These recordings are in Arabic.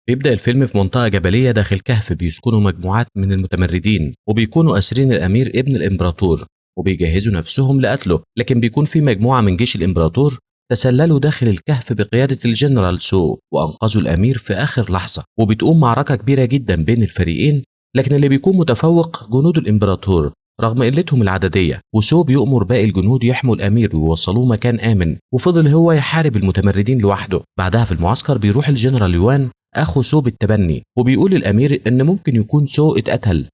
بيبدأ الفيلم في منطقة جبلية داخل كهف بيسكنوا مجموعات من المتمردين وبيكونوا أسرين الأمير ابن الإمبراطور وبيجهزوا نفسهم لقتله، لكن بيكون في مجموعة من جيش الإمبراطور تسللوا داخل الكهف بقيادة الجنرال سو وأنقذوا الأمير في آخر لحظة، وبتقوم معركة كبيرة جدا بين الفريقين، لكن اللي بيكون متفوق جنود الإمبراطور رغم قلتهم العددية، وسو بيؤمر باقي الجنود يحموا الأمير ويوصلوه مكان آمن، وفضل هو يحارب المتمردين لوحده. بعدها في المعسكر بيروح الجنرال يوان أخو سو بالتبني وبيقول للأمير إن ممكن يكون سو اتقتل،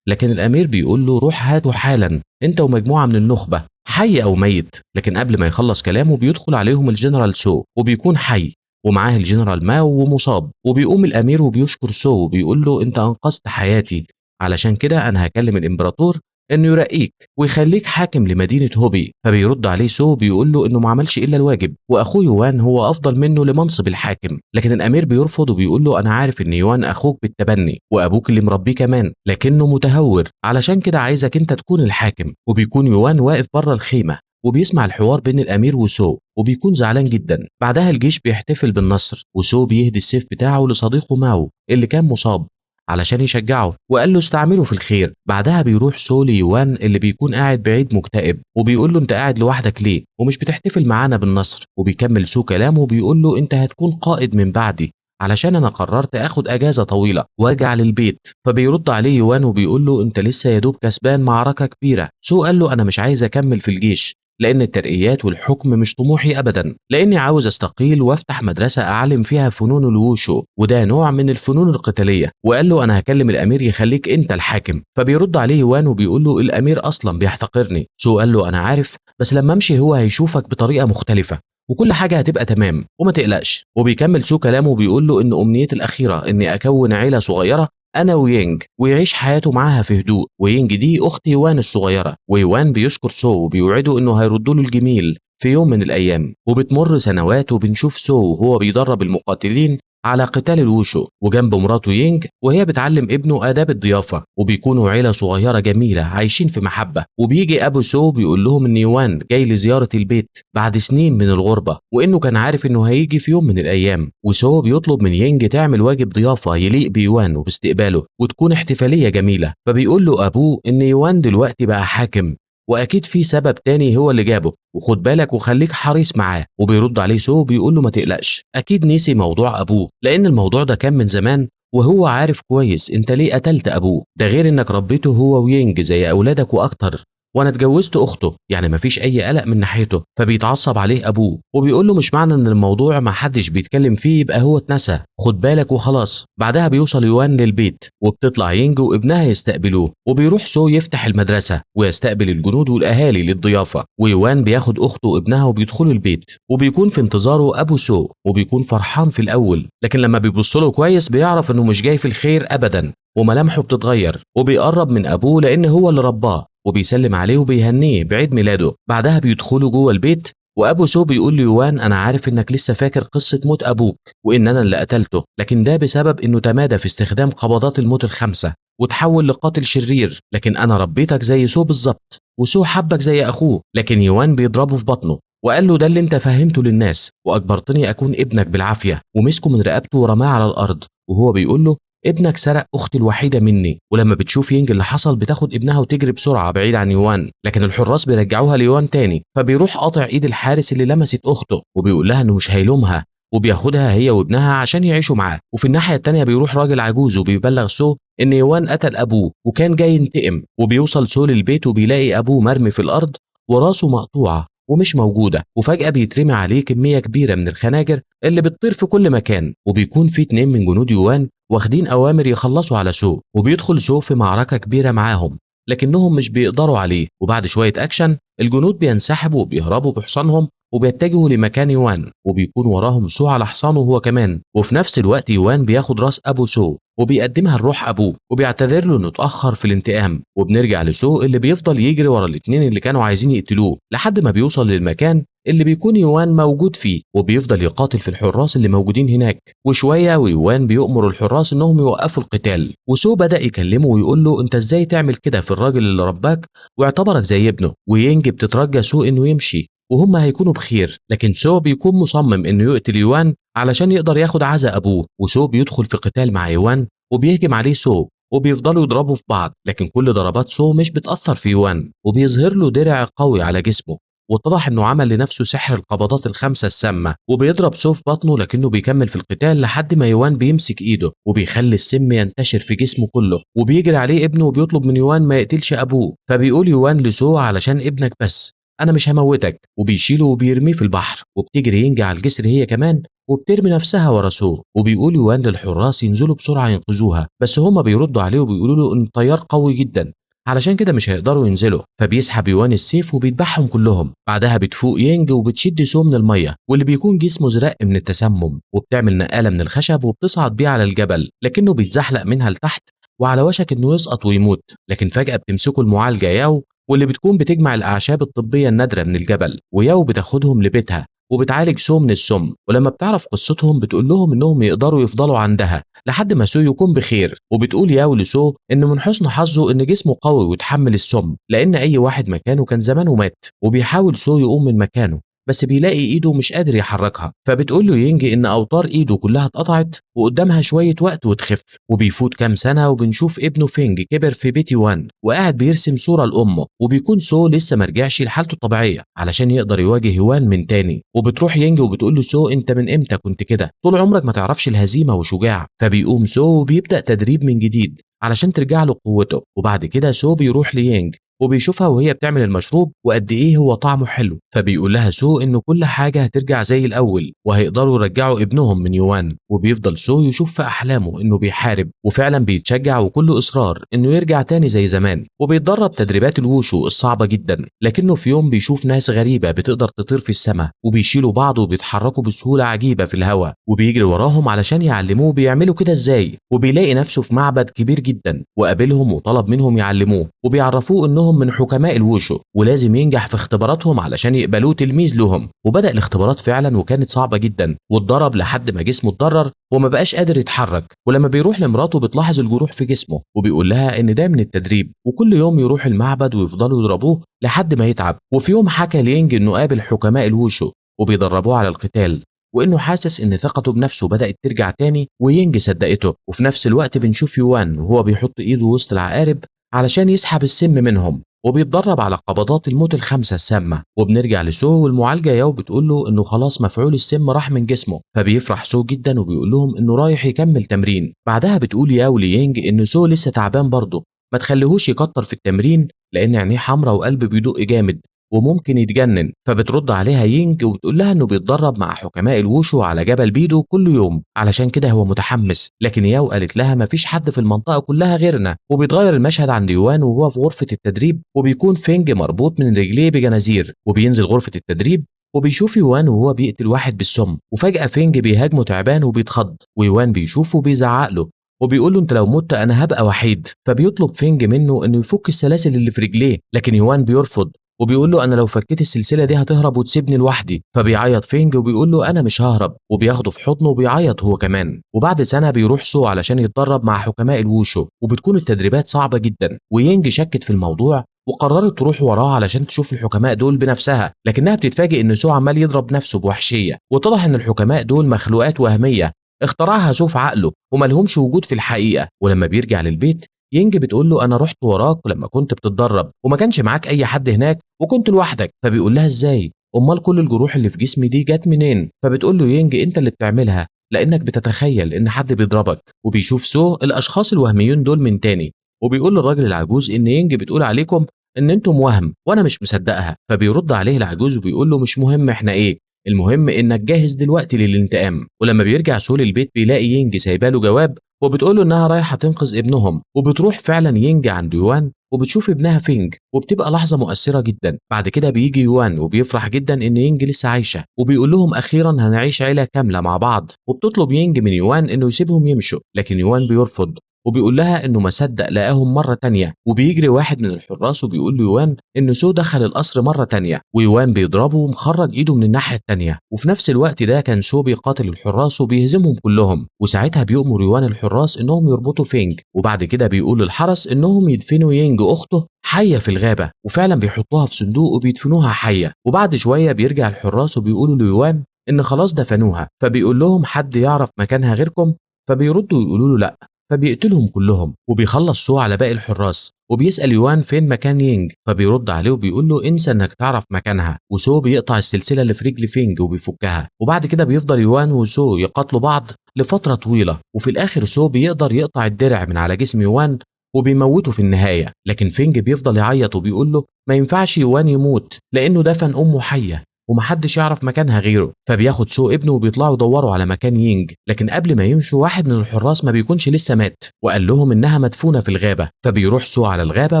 لكن الأمير بيقول له روح هاته حالا أنت ومجموعة من النخبة حي أو ميت. لكن قبل ما يخلص كلامه بيدخل عليهم الجنرال سو وبيكون حي ومعاه الجنرال ماو ومصاب، وبيقوم الأمير وبيشكر سو وبيقول له أنت أنقذت حياتي، علشان كده أنا هكلم الإمبراطور إنه يرقيك ويخليك حاكم لمدينة هوبي. فبيرد عليه سو بيقول له إنه ما عملش إلا الواجب وأخوه يوان هو أفضل منه لمنصب الحاكم، لكن الأمير بيرفض وبيقول له أنا عارف إن يوان أخوك بالتبني وأبوك اللي مربيه كمان، لكنه متهور علشان كده عايزك أنت تكون الحاكم. وبيكون يوان واقف بره الخيمة وبيسمع الحوار بين الأمير وسو وبيكون زعلان جدا. بعدها الجيش بيحتفل بالنصر وسو بيهدي السيف بتاعه لصديقه ماو اللي كان مصاب علشان يشجعه وقال له استعمله في الخير. بعدها بيروح سو ليوان اللي بيكون قاعد بعيد مكتئب وبيقول له انت قاعد لوحدك ليه ومش بتحتفل معانا بالنصر، وبيكمل سو كلامه وبيقول له انت هتكون قائد من بعدي علشان انا قررت اخد اجازه طويله وارجع للبيت. فبيرد عليه يوان وبيقول له انت لسه يا دوب كسبان معركه كبيره. سو قال له انا مش عايز اكمل في الجيش لأن الترقيات والحكم مش طموحي أبدا، لأني عاوز أستقيل وأفتح مدرسة أعلم فيها فنون الووشو وده نوع من الفنون القتالية. وقال له أنا هكلم الأمير يخليك أنت الحاكم. فبيرد عليه يوان وبيقول له الأمير أصلا بيحتقرني. سو قال له أنا عارف بس لما أمشي هو هيشوفك بطريقة مختلفة وكل حاجة هتبقى تمام وما تقلقش. وبيكمل سو كلامه وبيقول له إن أمنيتي الأخيرة إني أكون عيلة صغيرة أنا وينج ويعيش حياته معاها في هدوء، وينج دي أخت يوان الصغيرة. ويوان بيشكر سو وبيوعده إنه هيردوا له الجميل في يوم من الأيام. وبتمر سنوات وبنشوف سو وهو بيدرب المقاتلين على قتال الوشو وجنب مراته يينج وهي بتعلم ابنه آداب الضيافة، وبيكونوا عيلة صغيرة جميلة عايشين في محبة. وبيجي أبو سو بيقول لهم إن يوان جاي لزيارة البيت بعد سنين من الغربة وإنه كان عارف إنه هيجي في يوم من الأيام. وسو بيطلب من يينج تعمل واجب ضيافة يليق بيوان وباستقباله وتكون احتفالية جميلة. فبيقول له أبوه إن يوان دلوقتي بقى حاكم واكيد في سبب تاني هو اللي جابه وخد بالك وخليك حريص معاه. وبيرد عليه سو بيقول له ما تقلقش اكيد نسي موضوع ابوه لان الموضوع ده كان من زمان وهو عارف كويس انت ليه قتلت ابوه، ده غير انك ربيته هو وينج زي اولادك واكتر وانا اتجوزت اخته، يعني مفيش اي قلق من ناحيته. فبيتعصب عليه ابوه وبيقول له مش معنى ان الموضوع ما حدش بيتكلم فيه يبقى هو اتنسى، خد بالك وخلاص. بعدها بيوصل يوان للبيت وبتطلع ينج وابنها يستقبلوه وبيروح سو يفتح المدرسة ويستقبل الجنود والاهالي للضيافة، ويوان بياخد اخته وابنها وبيدخلوا البيت وبيكون في انتظاره ابو سو وبيكون فرحان في الاول، لكن لما بيبص له كويس بيعرف انه مش جاي في الخير ابدا وملامحه بتتغير وبيقرب من ابوه لان هو اللي رباه وبيسلم عليه وبيهنيه بعيد ميلاده. بعدها بيدخلوا جوه البيت وابو سو بيقول ليوان انا عارف انك لسه فاكر قصه موت ابوك وان انا اللي قتلته، لكن ده بسبب انه تمادى في استخدام قبضات الموت الخمسه وتحول لقاتل شرير، لكن انا ربيتك زي سو بالظبط وسو حبك زي اخوه. لكن يوان بيضربه في بطنه وقال له ده اللي انت فهمته للناس واجبرتني اكون ابنك بالعافيه، ومسكه من رقبته ورماه على الارض وهو بيقول له ابنك سرق اختي الوحيده مني. ولما بتشوف ينج اللي حصل بتاخد ابنها وتجري بسرعه بعيد عن يوان، لكن الحراس بيرجعوها ليوان تاني فبيروح قاطع ايد الحارس اللي لمست اخته وبيقول لها انه مش هيلومها وبياخدها هي وابنها عشان يعيشوا معاه. وفي الناحيه التانيه بيروح راجل عجوز وبيبلغ سو ان يوان قتل ابوه وكان جاي ينتقم، وبيوصل سو للبيت وبيلاقي ابوه مرمي في الارض وراسه مقطوعه ومش موجوده، وفجاه بيترمي عليه كميه كبيره من الخناجر اللي بتطير في كل مكان، وبيكون في اتنين من جنود يوان واخدين اوامر يخلصوا على سو، وبيدخل سو في معركه كبيره معاهم لكنهم مش بيقدروا عليه. وبعد شويه اكشن الجنود بينسحبوا وبيهربوا بحصانهم وبيتجهوا لمكان يوان وبيكون وراهم سو على حصانه هو كمان. وفي نفس الوقت يوان بياخد راس ابو سو وبيقدمها لروح ابوه وبيعتذر له انه اتاخر في الانتقام، وبنرجع لسو اللي بيفضل يجري ورا الاتنين اللي كانوا عايزين يقتلوه لحد ما بيوصل للمكان اللي بيكون يوان موجود فيه وبيفضل يقاتل في الحراس اللي موجودين هناك. وشويه ويوان بيؤمر الحراس انهم يوقفوا القتال، وسو بدأ يكلمه ويقول له انت ازاي تعمل كده في الراجل اللي رباك واعتبرك زي ابنه. وينج بتترجى سو انه يمشي وهم هيكونوا بخير. لكن سو بيكون مصمم انه يقتل يوان علشان يقدر ياخد عزا ابوه، وسو بيدخل في قتال مع يوان وبيهجم عليه سو، وبيفضلوا يضربوا في بعض. لكن كل ضربات سو مش بتأثر في يوان، وبيظهر له درع قوي على جسمه، واتضح انه عمل لنفسه سحر القبضات الخمسة السامة. وبيضرب سو في بطنه، لكنه بيكمل في القتال لحد ما يوان بيمسك ايده وبيخلي السم ينتشر في جسمه كله، وبيجري عليه ابنه وبيطلب من يوان ما يقتلش ابوه. فبيقول يوان لسو علشان ابنك بس، انا مش هموتك، وبيشيله وبيرميه في البحر. وبتجري ينجي على الجسر هي كمان وبترمي نفسها ورا سو، وبيقول يوان للحراس ينزلوا بسرعة ينقذوها، بس هما بيردوا عليه وبيقولوا له ان الطيار قوي جدا علشان كده مش هيقدروا ينزلوا. فبيسحب يوان السيف وبيذبحهم كلهم. بعدها بتفوق ينج وبتشد سو من الميه، واللي بيكون جسمه زرق من التسمم، وبتعمل نقاله من الخشب وبتصعد بيه على الجبل، لكنه بيتزحلق منها لتحت وعلى وشك انه يسقط ويموت. لكن فجأة بتمسكه المعالجة ياو، واللي بتكون بتجمع الأعشاب الطبية النادرة من الجبل، وياو بتاخدهم لبيتها وبتعالج سو من السم. ولما بتعرف قصتهم بتقول لهم انهم يقدروا يفضلوا عندها لحد ما سو يكون بخير. وبتقول ياو لسو ان من حسن حظه ان جسمه قوي ويتحمل السم، لان اي واحد مكانه كان زمانه مات. وبيحاول سو يقوم من مكانه بس بيلاقي ايده مش قادر يحركها. فبتقول له ينجي ان اوتار ايده كلها اتقطعت وقدامها شويه وقت وتخف. وبيفوت كام سنه وبنشوف ابنه فينج كبر في بيت يوان وقاعد بيرسم صوره لامه، وبيكون سو لسه مرجعش لحالته الطبيعيه علشان يقدر يواجه يوان من تاني. وبتروح ينجي وبتقول له سو انت من امتى كنت كده؟ طول عمرك ما تعرفش الهزيمه وشجاع. فبيقوم سو وبيبدا تدريب من جديد علشان ترجع له قوته. وبعد كده سو بيروح لينج وبيشوفها وهي بتعمل المشروب وقد ايه هو طعمه حلو. فبيقول لها سو انه كل حاجه هترجع زي الاول وهيقدروا يرجعوا ابنهم من يوان. وبيفضل سو يشوف في احلامه انه بيحارب، وفعلا بيتشجع وكله اصرار انه يرجع تاني زي زمان. وبيتدرب تدريبات الوشو الصعبه جدا، لكنه في يوم بيشوف ناس غريبه بتقدر تطير في السماء وبيشيلوا بعض وبيتحركوا بسهوله عجيبه في الهواء، وبيجري وراهم علشان يعلموه بيعملوا كده ازاي. وبيلاقي نفسه في معبد كبير جدا وقابلهم وطلب منهم يعلموه، وبيعرفوه انهم من حكماء الوشو ولازم ينجح في اختباراتهم علشان يقبلوه تلميذ لهم. وبدأ الاختبارات فعلا وكانت صعبة جدا، واتضرب لحد ما جسمه اتضرر وما بقاش قادر يتحرك. ولما بيروح لمراته بتلاحظ الجروح في جسمه وبيقول لها ان ده من التدريب، وكل يوم يروح المعبد ويفضلوا يضربوه لحد ما يتعب. وفي يوم حكى لينج انه قابل حكماء الوشو وبيدربوه على القتال، وانه حاسس ان ثقته بنفسه بدأت ترجع تاني، وينج صدقته. وفي نفس الوقت بنشوف يوان وهو بيحط ايده وسط العقارب علشان يسحب السم منهم، وبيتدرب على قبضات الموت الخمسة السامة. وبنرجع لسو والمعالجة ياو بتقول له انه خلاص مفعول السم راح من جسمه. فبيفرح سو جدا وبيقول لهم انه رايح يكمل تمرين. بعدها بتقول ياو لينج ان سو لسه تعبان برضه، ما تخليهوش يكتر في التمرين لان عينيه حمرا وقلبه بيدق جامد وممكن يتجنن. فبترد عليها يينج وبتقول لها انه بيتدرب مع حكماء الوشو على جبل بيدو كل يوم علشان كده هو متحمس. لكن ياو قالت لها مفيش حد في المنطقه كلها غيرنا. وبيتغير المشهد عند يوان وهو في غرفه التدريب، وبيكون فينج مربوط من رجليه بجنازير، وبينزل غرفه التدريب وبيشوف يوان وهو بيقتل واحد بالسم. وفجأة فينج بيهاجمه تعبان وبيتخض، ويوان بيشوفه وبيزعق له وبيقول له انت لو مت انا هبقى وحيد. فبيطلب فينج منه انه يفك السلاسل اللي في رجليه، لكن يوان بيرفض وبيقول له انا لو فكيت السلسله دي هتهرب وتسيبني لوحدي. فبيعيط فينج وبيقول له انا مش ههرب، وبياخده في حضنه وبيعيط هو كمان. وبعد سنه بيروح سو علشان يتدرب مع حكماء الوشو، وبتكون التدريبات صعبه جدا، وينج شكت في الموضوع وقررت تروح وراه علشان تشوف الحكماء دول بنفسها. لكنها بتتفاجئ ان سو عمال يضرب نفسه بوحشيه، واتضح ان الحكماء دول مخلوقات وهميه اخترعها سو في عقله وملهمش وجود في الحقيقه. ولما بيرجع للبيت ينج بتقول له انا رحت وراك لما كنت بتتدرب وما كانش معاك اي حد هناك وكنت لوحدك. فبيقول لها ازاي؟ امال كل الجروح اللي في جسمي دي جت منين؟ فبتقول له ينج انت اللي بتعملها لانك بتتخيل ان حد بيضربك. وبيشوف سو الاشخاص الوهميين دول من تاني، وبيقول للراجل العجوز ان ينج بتقول عليكم ان انتم وهم وانا مش مصدقها. فبيرد عليه العجوز وبيقول له مش مهم احنا ايه، المهم انك جاهز دلوقتي للانتقام. ولما بيرجع سول البيت بيلاقي ينج سايباله جواب وبتقول له انها رايحه تنقذ ابنهم. وبتروح فعلا ينج عند يوان وبتشوف ابنها فينج، وبتبقى لحظه مؤثره جدا. بعد كده بيجي يوان وبيفرح جدا ان ينج لسه عايشه، وبيقول لهم اخيرا هنعيش عيله كامله مع بعض. وبتطلب ينج من يوان انه يسيبهم يمشوا، لكن يوان بيرفض وبيقول لها إنه ما صدق لقاهم مرة تانية، وبيجري واحد من الحراس وبيقول ليوان إن سو دخل القصر مرة تانية، ويوان بيضربه ومخرج إيده من الناحية التانية. وفي نفس الوقت ده كان سو بيقاتل الحراس وبيهزمهم كلهم، وساعتها بيؤمر يوان الحراس إنهم يربطوا فينج، وبعد كده بيقول للحرس إنهم يدفنوا يينج أخته حية في الغابة، وفعلا بيحطوها في صندوق وبيدفنوها حية. وبعد شوية بيرجع الحراس وبيقولوا ليوان إن خلاص دفنوها، فبيقول لهم حد يعرف مكانها غيركم؟ فبيردوا يقولوا له لأ، فبيقتلهم كلهم. وبيخلص سو على باقي الحراس وبيسأل يوان فين مكان يينج، فبيرد عليه وبيقول له انسى انك تعرف مكانها. وسو بيقطع السلسلة اللي في رجل فينج وبيفكها، وبعد كده بيفضل يوان وسو يقاتلوا بعض لفترة طويلة، وفي الآخر سو بيقدر يقطع الدرع من على جسم يوان وبيموته في النهاية. لكن فينج بيفضل يعيط وبيقول له ما ينفعش يوان يموت لأنه دفن أمه حية ومحدش يعرف مكانها غيره. فبياخد سو ابنه وبيطلعوا يدوروا على مكان يينج، لكن قبل ما يمشوا واحد من الحراس ما بيكونش لسه مات وقال لهم انها مدفونه في الغابه. فبيروح سو على الغابه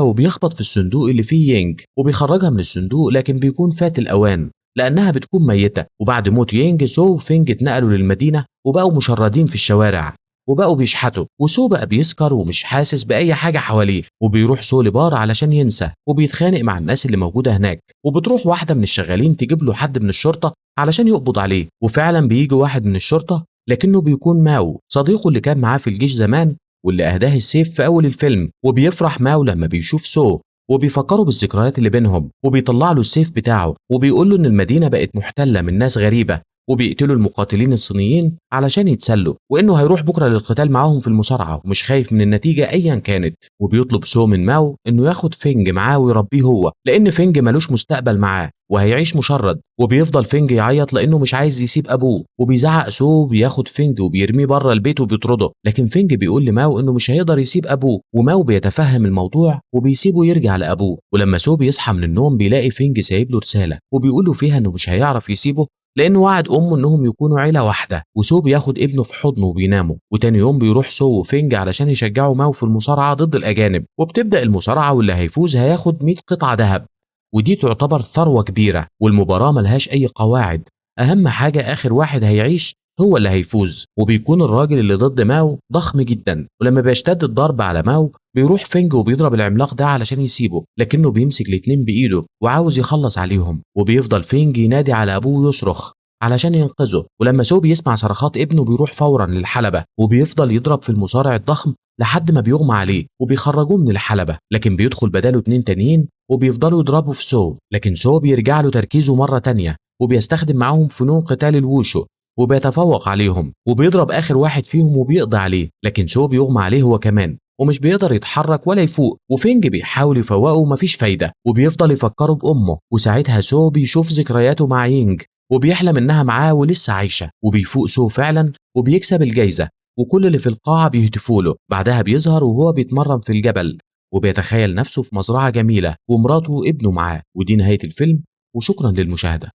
وبيخبط في الصندوق اللي فيه يينج وبيخرجها من الصندوق، لكن بيكون فات الاوان لانها بتكون ميته. وبعد موت يينج سو وفينج اتنقلوا للمدينه وبقوا مشردين في الشوارع وبقوا بيشحتوا، وسو بقى بيسكر ومش حاسس بأي حاجة حواليه. وبيروح سو لبار علشان ينسى وبيتخانق مع الناس اللي موجودة هناك، وبتروح واحدة من الشغالين تجيب له حد من الشرطة علشان يقبض عليه. وفعلا بيجي واحد من الشرطة لكنه بيكون ماو صديقه اللي كان معاه في الجيش زمان واللي أهداه السيف في أول الفيلم. وبيفرح ماو لما بيشوف سو وبيفكروا بالذكريات اللي بينهم، وبيطلع له السيف بتاعه وبيقول له إن المدينة بقت محتلة من ناس غريبة وبيقتلوا المقاتلين الصينيين علشان يتسلوا، وانه هيروح بكره للقتال معاهم في المصارعه ومش خايف من النتيجه ايا كانت. وبيطلب سو من ماو انه ياخد فينج معاه ويربيه هو، لان فينج ملوش مستقبل معاه وهيعيش مشرد. وبيفضل فينج يعيط لانه مش عايز يسيب ابوه، وبيزعق سو بياخد فينج وبيرميه بره البيت وبيطرده. لكن فينج بيقول لماو انه مش هيقدر يسيب ابوه، وماو بيتفهم الموضوع وبيسيبه يرجع لابوه. ولما سو بيصحى من النوم بيلاقي فينج سايب له رساله وبيقول له فيها انه مش هيعرف يسيبه لأنه وعد أمه إنهم يكونوا عيلة واحدة. وسو بياخد ابنه في حضنه وبيناموا، وتاني يوم بيروح سو وفينج علشان يشجعوا ماو في المصارعة ضد الأجانب. وبتبدأ المصارعة واللي هيفوز هياخد 100 قطعة ذهب، ودي تعتبر ثروة كبيرة. والمباراة ملهاش أي قواعد، أهم حاجة آخر واحد هيعيش هو اللي هيفوز. وبيكون الراجل اللي ضد ماو ضخم جدا، ولما بيشتد الضرب على ماو بيروح فينج وبيضرب العملاق ده علشان يسيبه، لكنه بيمسك الاتنين بإيده وعاوز يخلص عليهم. وبيفضل فينج ينادي على أبوه ويصرخ علشان ينقذه. ولما سو بيسمع صرخات ابنه بيروح فورا للحلبة وبيفضل يضرب في المصارع الضخم لحد ما بيغمى عليه وبيخرجوه من الحلبة. لكن بيدخل بداله اتنين تانيين وبيفضلوا يضربوا في سو، لكن سو بيرجع له تركيزه مرة تانية وبيستخدم معاهم فنون قتال الووشو وبيتفوق عليهم، وبيضرب آخر واحد فيهم وبيقضي عليه. لكن سو بيغمى عليه هو كمان ومش بيقدر يتحرك ولا يفوق، وفينج بيحاول يفوقه ومفيش فايدة وبيفضل يفكره بأمه. وساعتها سو بيشوف ذكرياته مع يينج وبيحلم إنها معاه ولسه عايشة، وبيفوق سو فعلا وبيكسب الجايزة، وكل اللي في القاعة بيهتفوا له. بعدها بيظهر وهو بيتمرن في الجبل وبيتخيل نفسه في مزرعة جميلة ومراته وابنه معاه. ودي نهاية الفيلم، وشكرا للمشاهدة.